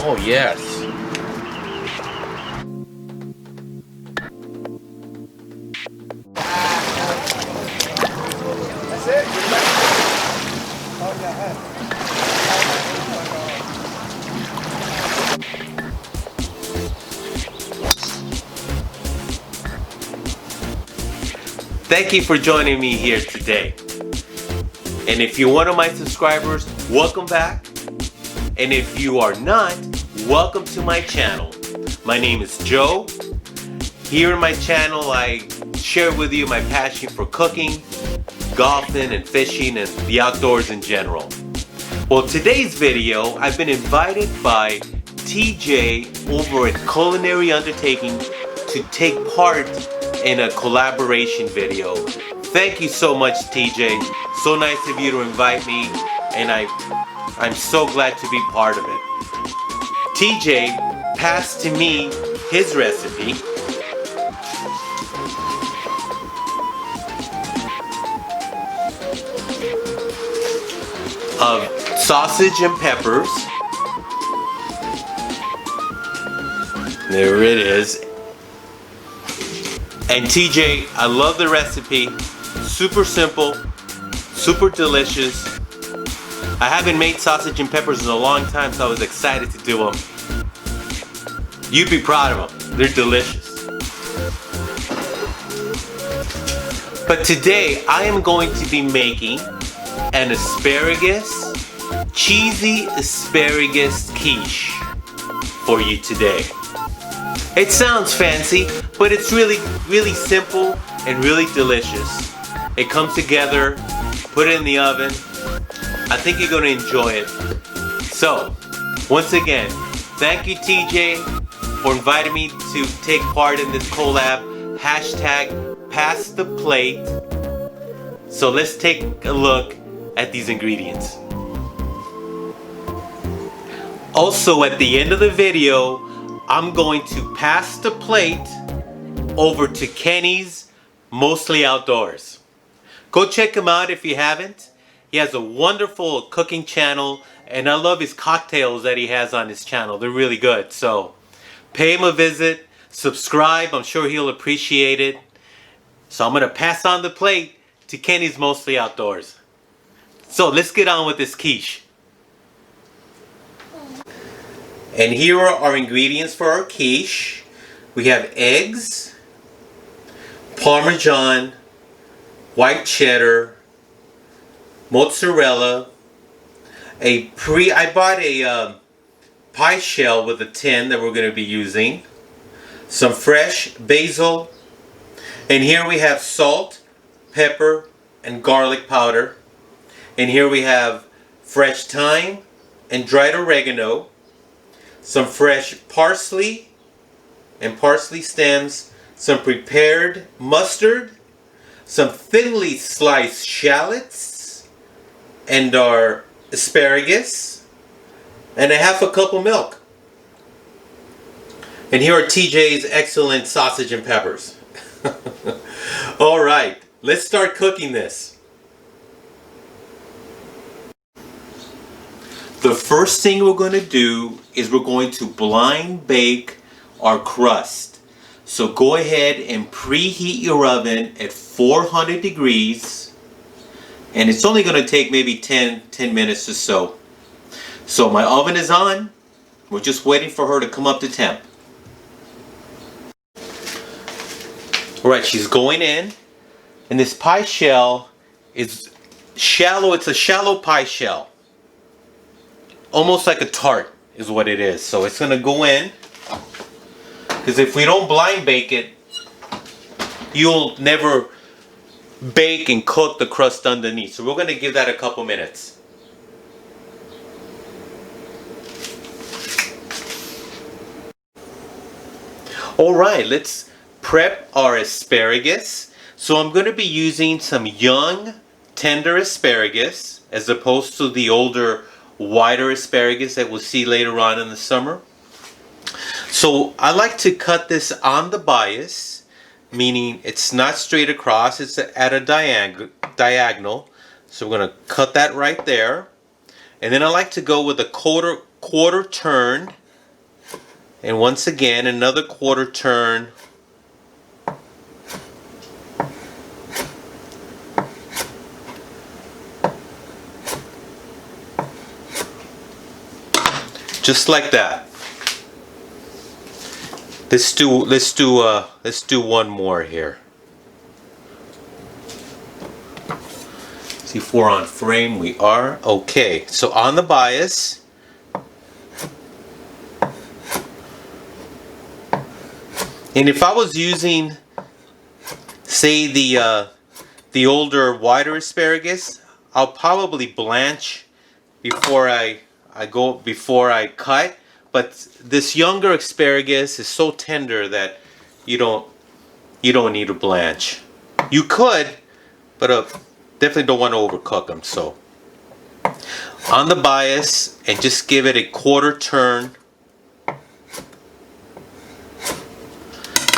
Oh yes. That's it. Oh, yeah. Thank you for joining me here today. And if you're one of my subscribers, welcome back. And if you are not, welcome to my channel. My name is Joe. Here in my channel, I share with you my passion for cooking, golfing, and fishing, and the outdoors in general. Well, today's video, I've been invited by TJ over at Culinary Undertaking to take part in a collaboration video. Thank you so much, TJ. So nice of you to invite me, and I'm so glad to be part of it. TJ passed to me his recipe. Of sausage and peppers. There it is. And TJ, I love the recipe. Super simple, super delicious. I haven't made sausage and peppers in a long time, so I was excited to do them. You'd be proud of them. They're delicious. But today, I am going to be making an cheesy asparagus quiche for you today. It sounds fancy, but it's really simple and really delicious. It comes together, put it in the oven. I think you're going to enjoy it. So, once again, thank you TJ for inviting me to take part in this collab. Hashtag pass the plate. So let's take a look at these ingredients. Also, at the end of the video, I'm going to pass the plate over to Kenny's Mostly Outdoors. Go check him out if you haven't. He has a wonderful cooking channel, and I love his cocktails that he has on his channel. They're really good. So pay him a visit, subscribe. I'm sure he'll appreciate it. So I'm going to pass on the plate to Kenny's Mostly Outdoors. So let's get on with this quiche. And here are our ingredients for our quiche. We have eggs, Parmesan, white cheddar, mozzarella, I bought a pie shell with a tin that we're going to be using, some fresh basil, and here we have salt, pepper, and garlic powder. And here we have fresh thyme and dried oregano, some fresh parsley and parsley stems, some prepared mustard, some thinly sliced shallots, and our asparagus, and a half a cup of milk. And here are TJ's excellent sausage and peppers. Alright, let's start cooking this. The first thing we're going to do is we're going to blind bake our crust. So go ahead and preheat your oven at 400 degrees. And it's only going to take maybe 10 minutes or so. So my oven is on. We're just waiting for her to come up to temp. Alright, she's going in. And this pie shell is shallow. It's a shallow pie shell. Almost like a tart is what it is. So it's going to go in. Because if we don't blind bake it, you'll never bake and cook the crust underneath. So we're going to give that a couple minutes. Alright, let's prep our asparagus. So I'm going to be using some young, tender asparagus as opposed to the older, wider asparagus that we'll see later on in the summer. So I like to cut this on the bias, meaning it's not straight across, it's at a diagonal. So we're going to cut that right there. And then I like to go with a quarter turn And once again, another quarter turn. Just like that. Let's do one more here. See if we're on frame. We are. Okay. So on the bias, and if I was using, say, the older, wider asparagus, I'll probably blanch before I cut. But this younger asparagus is so tender that you don't need to blanch. You could, but definitely don't want to overcook them. So on the bias, and just give it a quarter turn,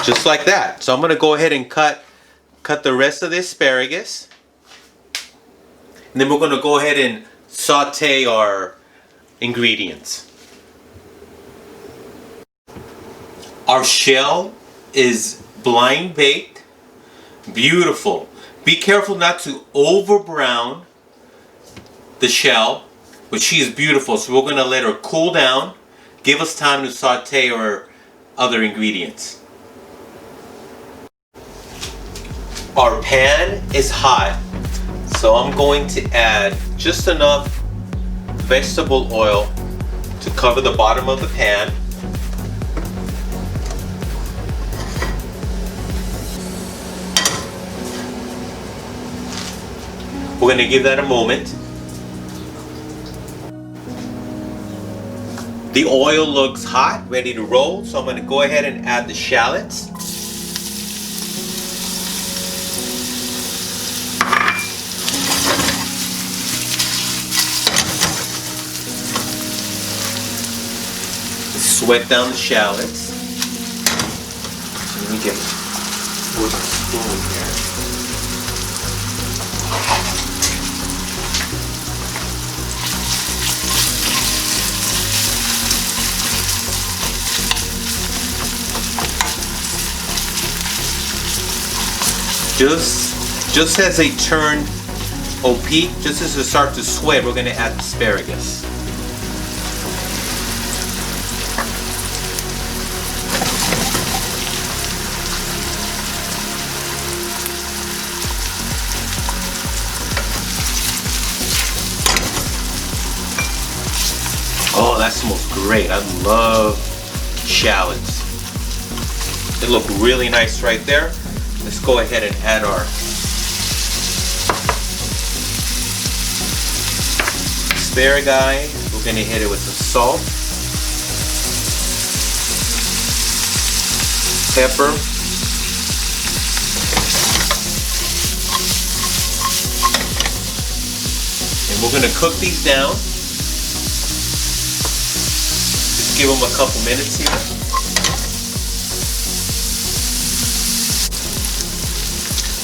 just like that. So I'm going to go ahead and cut the rest of the asparagus, and then we're going to go ahead and saute our ingredients. Our shell is blind baked, beautiful. Be careful not to over brown the shell, but she is beautiful. So we're going to let her cool down, give us time to saute our other ingredients. Our pan is hot, so I'm going to add just enough vegetable oil to cover the bottom of the pan. We're going to give that a moment. The oil looks hot, ready to roll, so I'm going to go ahead and add the shallots. Sweat down the shallots. Let me get a wooden spoon here. Just as they turn opaque, just as they start to sweat, we're going to add asparagus. Oh, that smells great. I love shallots. They look really nice right there. Let's go ahead and add our asparagus. We're going to hit it with some salt, pepper, and we're going to cook these down. Just give them a couple minutes here.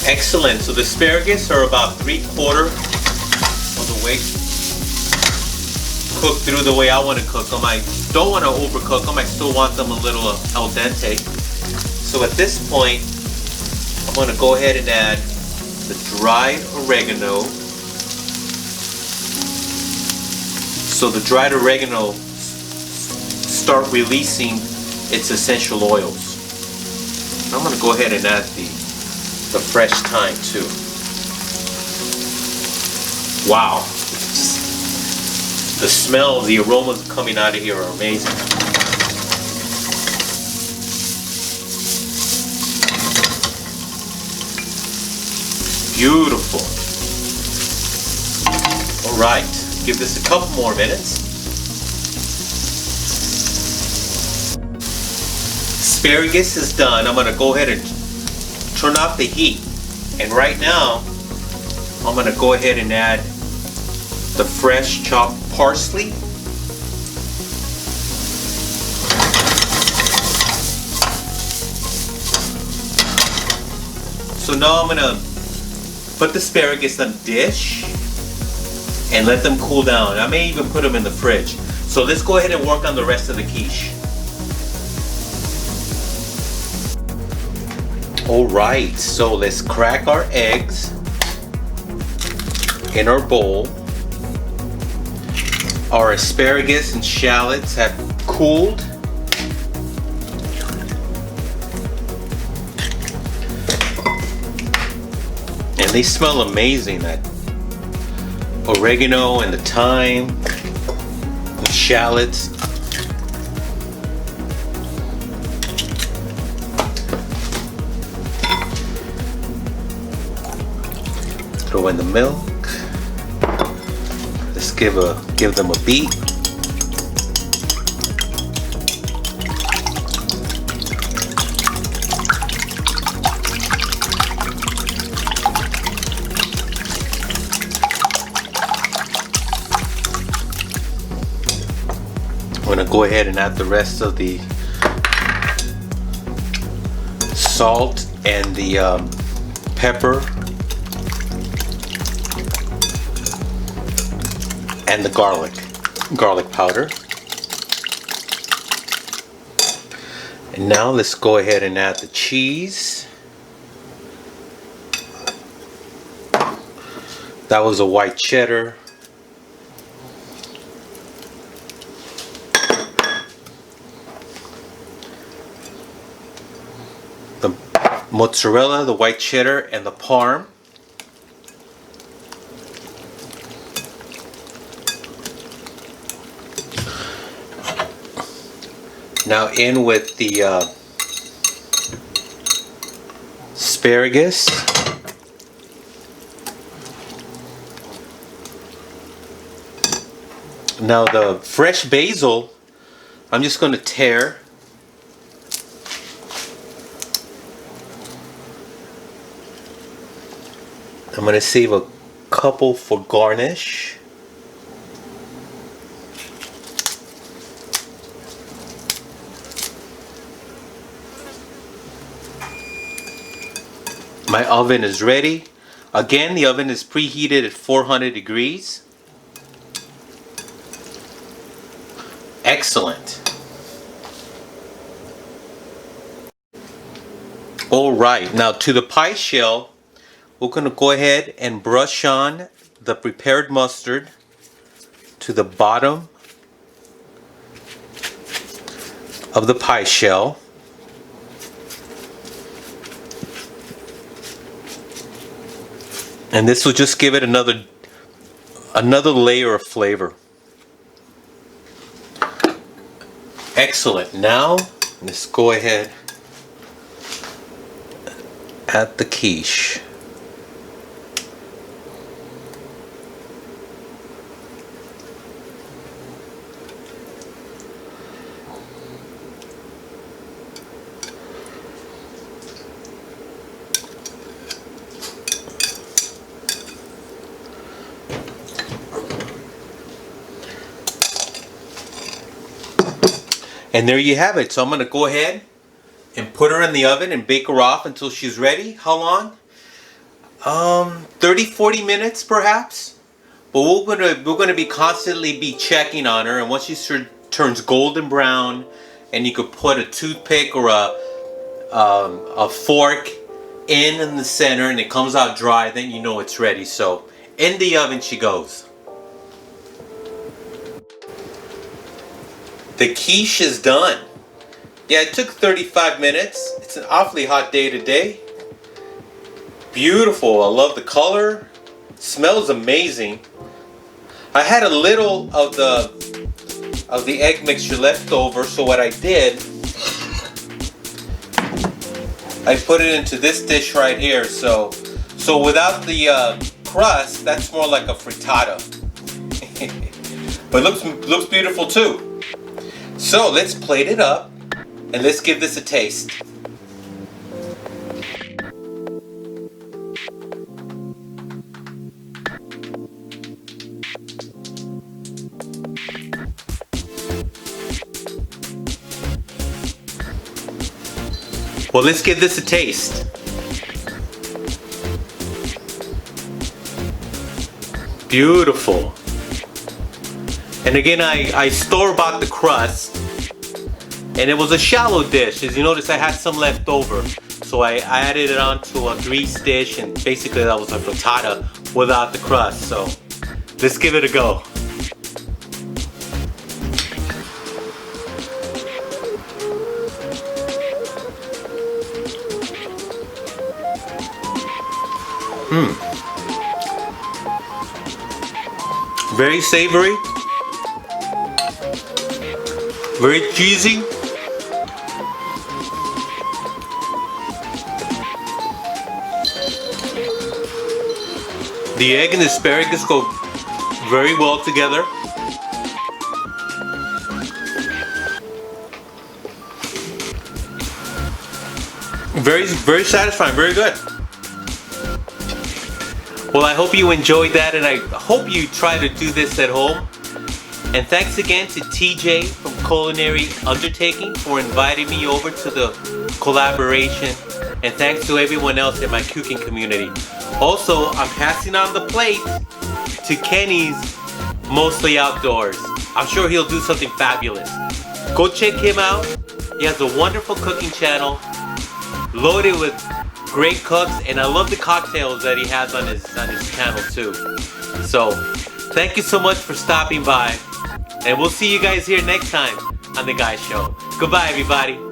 Excellent. So the asparagus are about 3/4 of the way cooked through the way I want to cook them. I don't want to overcook them. I still want them a little al dente. So at this point, I'm going to go ahead and add the dried oregano. So the dried oregano start releasing its essential oils. I'm going to go ahead and add the fresh thyme too. Wow. The smell, the aromas coming out of here are amazing. Beautiful. All right, give this a couple more minutes. Asparagus is done. I'm going to go ahead and turn off the heat, and right now I'm going to go ahead and add the fresh chopped parsley, so now I'm going to put the asparagus in a dish and let them cool down. I may even put them in the fridge. So let's go ahead and work on the rest of the quiche. Alright, so let's crack our eggs in our bowl. Our asparagus and shallots have cooled. And they smell amazing, that oregano and the thyme, the shallots. Throw in the milk. Let's give them a beat. I'm gonna go ahead and add the rest of the salt and the pepper and the garlic powder. And now let's go ahead and add the cheese. That was a white cheddar. The mozzarella, the white cheddar, and the parm. Now in with the asparagus. Now the fresh basil, I'm just going to tear. I'm going to save a couple for garnish. My oven is ready. Again, the oven is preheated at 400 degrees. Excellent. All right, now to the pie shell, we're going to go ahead and brush on the prepared mustard to the bottom of the pie shell. And this will just give it another layer of flavor. Excellent. Now let's go ahead, add the quiche. And there you have it. So I'm going to go ahead and put her in the oven and bake her off until she's ready. How long? 30-40 minutes perhaps. But we're gonna be constantly checking on her, and once she turns golden brown, and you could put a toothpick or a fork in the center, and it comes out dry, then you know it's ready. So in the oven she goes. The quiche is done. Yeah, it took 35 minutes. It's an awfully hot day today. Beautiful. I love the color. Smells amazing. I had a little of the egg mixture left over, so what I did, I put it into this dish right here. So without the crust, that's more like a frittata. But looks beautiful too. So let's plate it up and let's give this a taste. Well, let's give this a taste. Beautiful. And again, I store-bought the crust, and it was a shallow dish. As you notice, I had some left over. So I added it onto a greased dish, and basically that was a frittata without the crust. So let's give it a go. Very savory, very cheesy. The egg and the asparagus go very well together. Very satisfying, very good. Well, I hope you enjoyed that, and I hope you try to do this at home. And thanks again to TJ from Culinary Undertaking for inviting me over to the collaboration. And thanks to everyone else in my cooking community. Also, I'm passing on the plate to Kenny's Mostly Outdoors. I'm sure he'll do something fabulous. Go check him out. He has a wonderful cooking channel loaded with great cooks, and I love the cocktails that he has on his channel too. So, thank you so much for stopping by, and we'll see you guys here next time on The Guy Show. Goodbye, everybody.